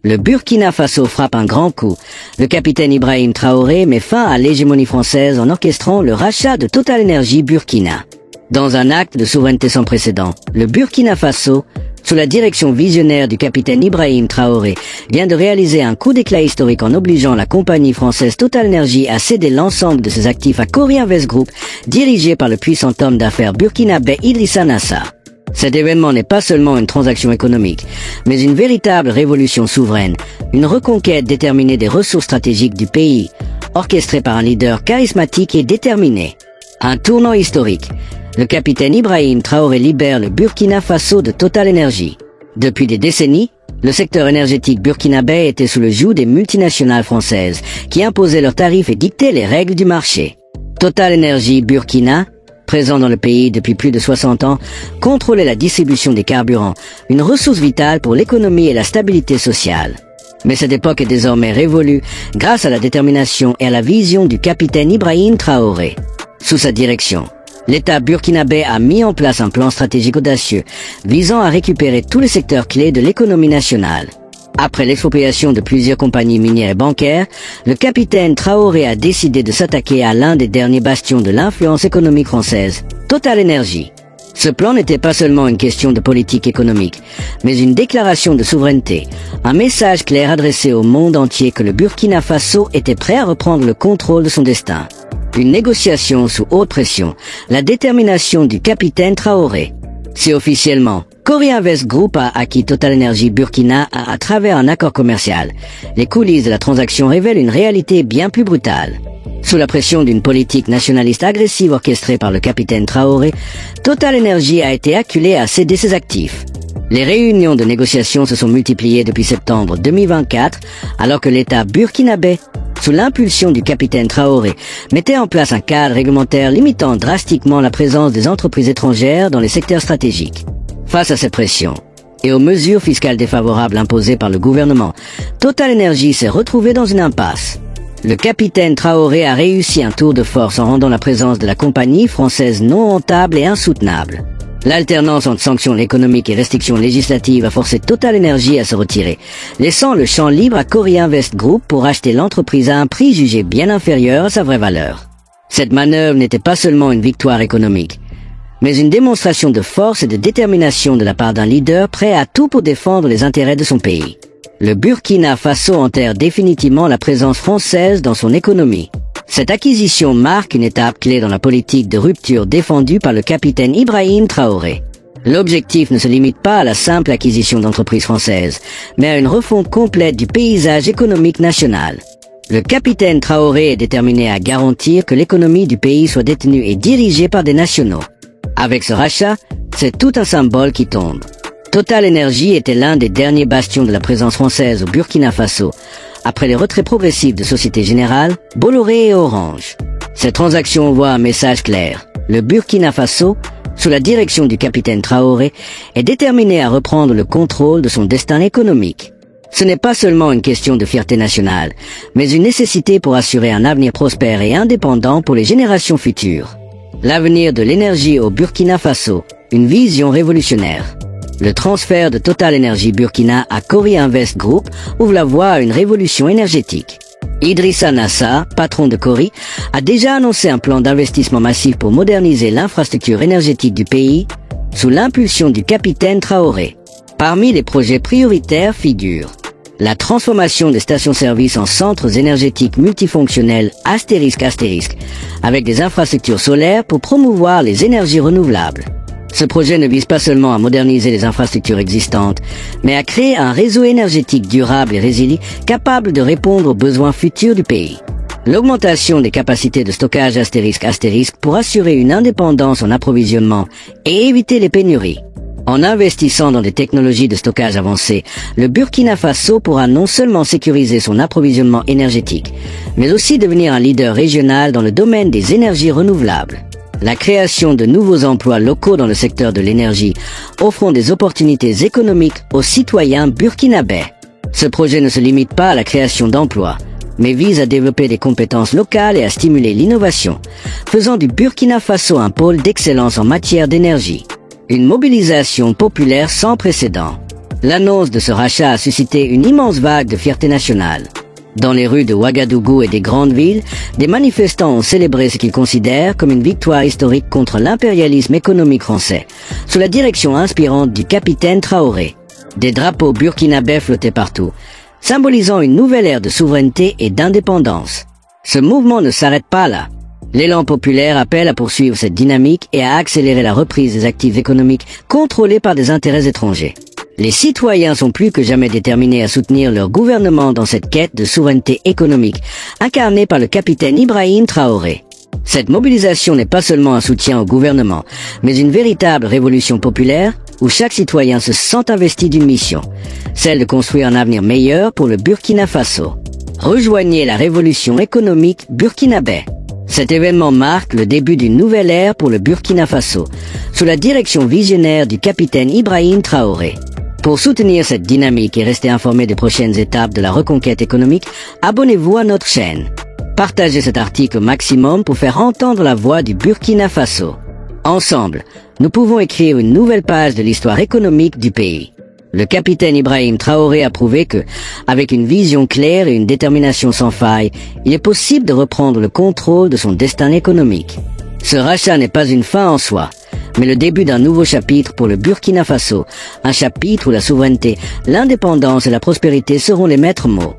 Le Burkina Faso frappe un grand coup. Le capitaine Ibrahim Traoré met fin à l'hégémonie française en orchestrant le rachat de Total Energy Burkina. Dans un acte de souveraineté sans précédent, le Burkina Faso, sous la direction visionnaire du capitaine Ibrahim Traoré, vient de réaliser un coup d'éclat historique en obligeant la compagnie française Total Energy à céder l'ensemble de ses actifs à Cori Invest Group, dirigé par le puissant homme d'affaires burkinabé Idrissa Nassa. Cet événement n'est pas seulement une transaction économique, mais une véritable révolution souveraine, une reconquête déterminée des ressources stratégiques du pays, orchestrée par un leader charismatique et déterminé. Un tournant historique. Le capitaine Ibrahim Traoré libère le Burkina Faso de Total Energy. Depuis des décennies, le secteur énergétique burkinabé était sous le joug des multinationales françaises, qui imposaient leurs tarifs et dictaient les règles du marché. Total Energy Burkina, présent dans le pays depuis plus de 60 ans, contrôlait la distribution des carburants, une ressource vitale pour l'économie et la stabilité sociale. Mais cette époque est désormais révolue grâce à la détermination et à la vision du capitaine Ibrahim Traoré. Sous sa direction, l'État burkinabé a mis en place un plan stratégique audacieux visant à récupérer tous les secteurs clés de l'économie nationale. Après l'expropriation de plusieurs compagnies minières et bancaires, le capitaine Traoré a décidé de s'attaquer à l'un des derniers bastions de l'influence économique française, Total Energy. Ce plan n'était pas seulement une question de politique économique, mais une déclaration de souveraineté, un message clair adressé au monde entier que le Burkina Faso était prêt à reprendre le contrôle de son destin. Une négociation sous haute pression, la détermination du capitaine Traoré. C'est officiellement, Cori Invest Group a acquis Total Energy Burkina à travers un accord commercial. Les coulisses de la transaction révèlent une réalité bien plus brutale. Sous la pression d'une politique nationaliste agressive orchestrée par le capitaine Traoré, Total Energy a été acculé à céder ses actifs. Les réunions de négociation se sont multipliées depuis septembre 2024, alors que l'État burkinabé, sous l'impulsion du capitaine Traoré, mettait en place un cadre réglementaire limitant drastiquement la présence des entreprises étrangères dans les secteurs stratégiques. Face à ces pressions et aux mesures fiscales défavorables imposées par le gouvernement, Total Energy s'est retrouvé dans une impasse. Le capitaine Traoré a réussi un tour de force en rendant la présence de la compagnie française non rentable et insoutenable. L'alternance entre sanctions économiques et restrictions législatives a forcé Total Energy à se retirer, laissant le champ libre à Cori Invest Group pour acheter l'entreprise à un prix jugé bien inférieur à sa vraie valeur. Cette manœuvre n'était pas seulement une victoire économique, mais une démonstration de force et de détermination de la part d'un leader prêt à tout pour défendre les intérêts de son pays. Le Burkina Faso enterre définitivement la présence française dans son économie. Cette acquisition marque une étape clé dans la politique de rupture défendue par le capitaine Ibrahim Traoré. L'objectif ne se limite pas à la simple acquisition d'entreprises françaises, mais à une refonte complète du paysage économique national. Le capitaine Traoré est déterminé à garantir que l'économie du pays soit détenue et dirigée par des nationaux. Avec ce rachat, c'est tout un symbole qui tombe. Total Energy était l'un des derniers bastions de la présence française au Burkina Faso, après les retraits progressifs de Société Générale, Bolloré et Orange. Cette transaction envoie un message clair. Le Burkina Faso, sous la direction du capitaine Traoré, est déterminé à reprendre le contrôle de son destin économique. Ce n'est pas seulement une question de fierté nationale, mais une nécessité pour assurer un avenir prospère et indépendant pour les générations futures. L'avenir de l'énergie au Burkina Faso, une vision révolutionnaire. Le transfert de Total Energy Burkina à Cori Invest Group ouvre la voie à une révolution énergétique. Idrissa Nassa, patron de Cori, a déjà annoncé un plan d'investissement massif pour moderniser l'infrastructure énergétique du pays, sous l'impulsion du capitaine Traoré. Parmi les projets prioritaires figurent la transformation des stations-service en centres énergétiques multifonctionnels ***, avec des infrastructures solaires pour promouvoir les énergies renouvelables. Ce projet ne vise pas seulement à moderniser les infrastructures existantes, mais à créer un réseau énergétique durable et résilient capable de répondre aux besoins futurs du pays. L'augmentation des capacités de stockage *** pour assurer une indépendance en approvisionnement et éviter les pénuries. En investissant dans des technologies de stockage avancées, le Burkina Faso pourra non seulement sécuriser son approvisionnement énergétique, mais aussi devenir un leader régional dans le domaine des énergies renouvelables. La création de nouveaux emplois locaux dans le secteur de l'énergie, offrant des opportunités économiques aux citoyens burkinabés. Ce projet ne se limite pas à la création d'emplois, mais vise à développer des compétences locales et à stimuler l'innovation, faisant du Burkina Faso un pôle d'excellence en matière d'énergie. Une mobilisation populaire sans précédent. L'annonce de ce rachat a suscité une immense vague de fierté nationale. Dans les rues de Ouagadougou et des grandes villes, des manifestants ont célébré ce qu'ils considèrent comme une victoire historique contre l'impérialisme économique français, sous la direction inspirante du capitaine Traoré. Des drapeaux burkinabés flottaient partout, symbolisant une nouvelle ère de souveraineté et d'indépendance. Ce mouvement ne s'arrête pas là. L'élan populaire appelle à poursuivre cette dynamique et à accélérer la reprise des actifs économiques contrôlés par des intérêts étrangers. Les citoyens sont plus que jamais déterminés à soutenir leur gouvernement dans cette quête de souveraineté économique, incarnée par le capitaine Ibrahim Traoré. Cette mobilisation n'est pas seulement un soutien au gouvernement, mais une véritable révolution populaire où chaque citoyen se sent investi d'une mission, celle de construire un avenir meilleur pour le Burkina Faso. Rejoignez la révolution économique burkinabé. Cet événement marque le début d'une nouvelle ère pour le Burkina Faso, sous la direction visionnaire du capitaine Ibrahim Traoré. Pour soutenir cette dynamique et rester informé des prochaines étapes de la reconquête économique, abonnez-vous à notre chaîne. Partagez cet article au maximum pour faire entendre la voix du Burkina Faso. Ensemble, nous pouvons écrire une nouvelle page de l'histoire économique du pays. Le capitaine Ibrahim Traoré a prouvé que, avec une vision claire et une détermination sans faille, il est possible de reprendre le contrôle de son destin économique. Ce rachat n'est pas une fin en soi, mais le début d'un nouveau chapitre pour le Burkina Faso, un chapitre où la souveraineté, l'indépendance et la prospérité seront les maîtres mots.